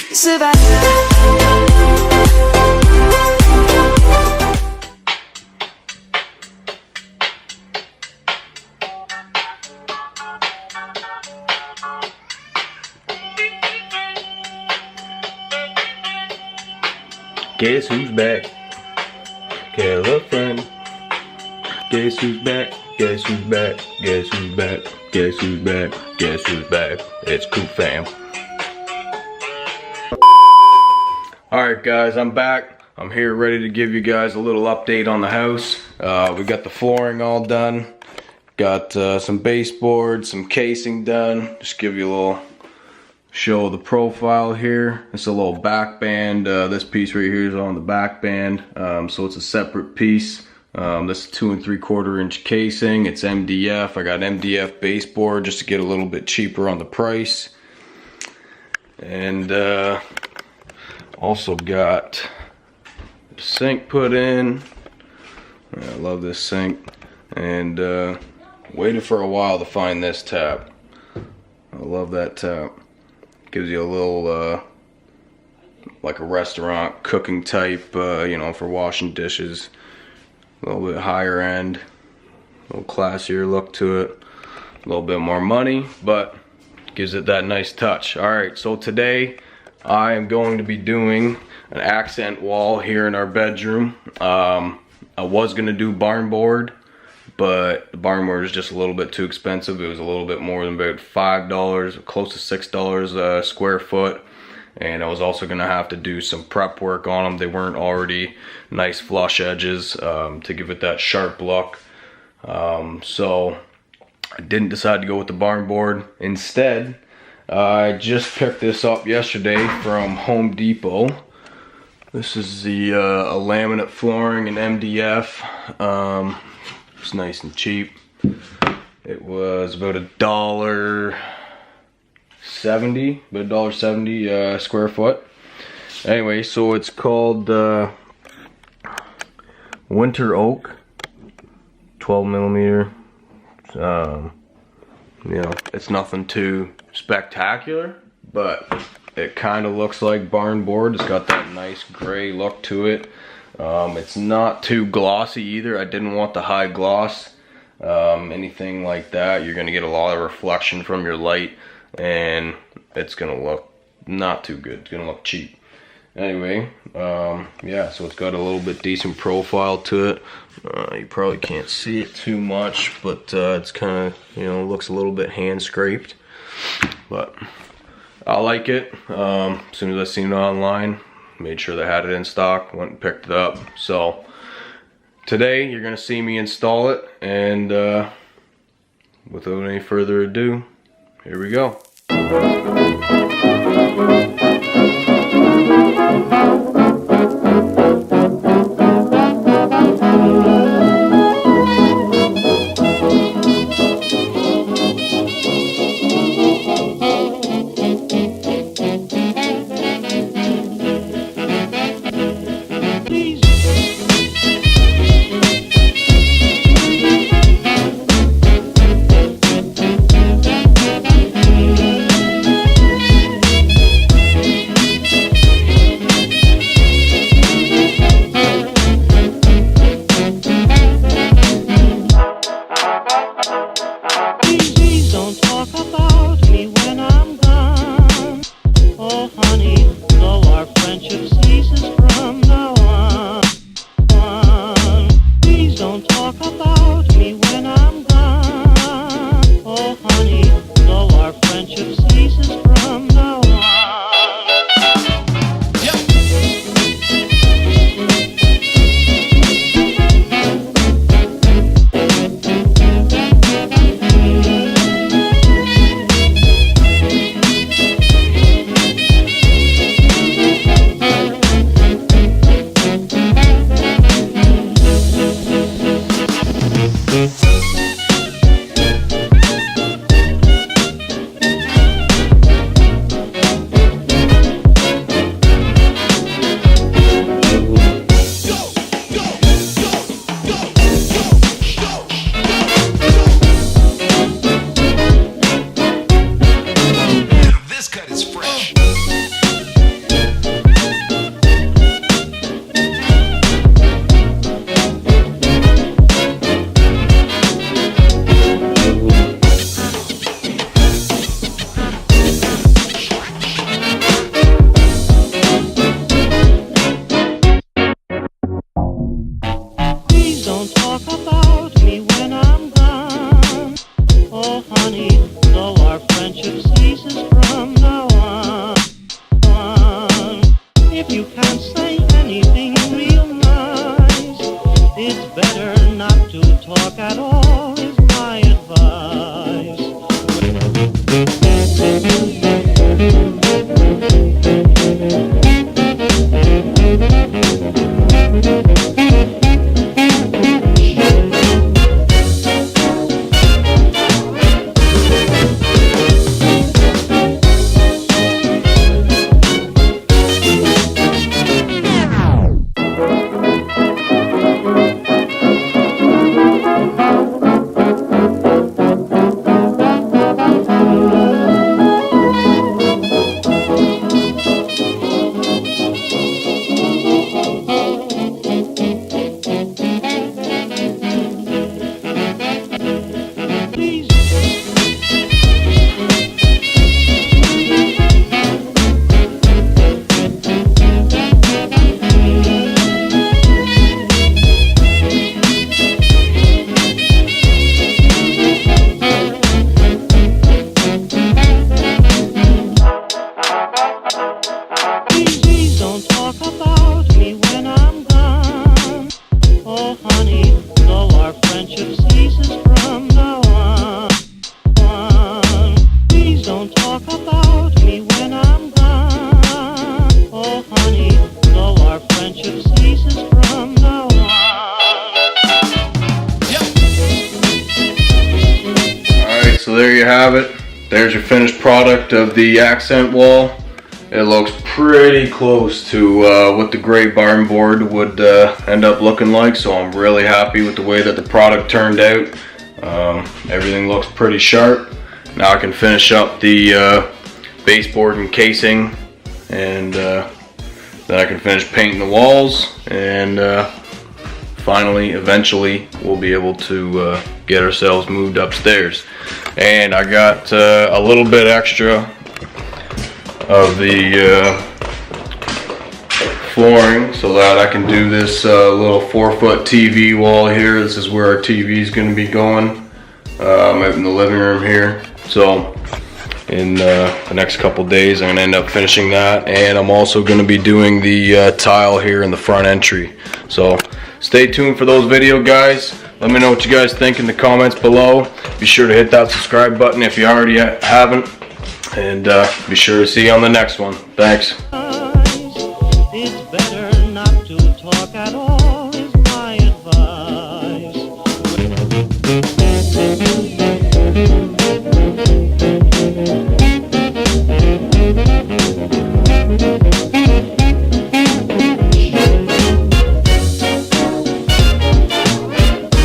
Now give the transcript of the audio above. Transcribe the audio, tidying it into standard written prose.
Guess who's back? Girlfriend. Guess who's back? Guess who's back? Guess who's back? Guess who's back? Guess who's back? It's COOP fam. Alright guys, I'm back. I'm here ready to give you guys a little update on the house. We got the flooring all done. Got some baseboards, some casing done. Just give you a little show the profile here. It's a little back band. This piece right here is on the back band, so it's a separate piece. This is 2 3/4 inch casing. It's MDF. I got MDF baseboard just to get a little bit cheaper on the price, and also got the sink put in. I love this sink, and waited for a while to find this tap. I love that tap. Gives you a little like a restaurant cooking type, you know, for washing dishes. A little bit higher end, a little classier look to it. A little bit more money, but gives it that nice touch. Alright, so today I am going to be doing an accent wall here in our bedroom. I was going to do barnboard, but the barnboard is just a little bit too expensive. It was a little bit more than about $5, close to $6 a square foot. And I was also gonna have to do some prep work on them. They weren't already nice flush edges to give it that sharp look. So I didn't decide to go with the barnboard. Instead, I just picked this up yesterday from Home Depot. This is the a laminate flooring in MDF. It's nice and cheap. It was about $1.70 square foot. Anyway, so it's called Winter Oak, 12 millimeter. You know, it's nothing too spectacular, but it kind of looks like barnboard. It's got that nice gray look to it. It's not too glossy either. I didn't want the high gloss, anything like that. You're gonna get a lot of reflection from your light, and it's gonna look not too good. It's gonna look cheap. Anyway, yeah, so it's got a little bit decent profile to it. You probably can't see it too much, but it's kind of, you know, looks a little bit hand scraped, but I like it. As soon as I seen it online, made sure they had it in stock, went and picked it up. So today you're gonna see me install it, and without any further ado, here we go. You can't say anything real nice. It's better not to talk at all, is my advice. So there you have it. There's your finished product of the accent wall. It looks pretty close to what the gray barn board would end up looking like, so I'm really happy with the way that the product turned out. Everything looks pretty sharp. Now I can finish up the baseboard and casing, and then I can finish painting the walls, and finally, eventually, we'll be able to get ourselves moved upstairs. And I got a little bit extra of the flooring so that I can do this little 4-foot TV wall here. This is where our TV is going to be going. I'm out in the living room here. So in the next couple days I'm going to end up finishing that, and I'm also going to be doing the tile here in the front entry. So stay tuned for those videos, guys. Let me know what you guys think in the comments below. Be sure to hit that subscribe button if you already haven't, and be sure to see you on the next one. Thanks. It's better not to talk at all.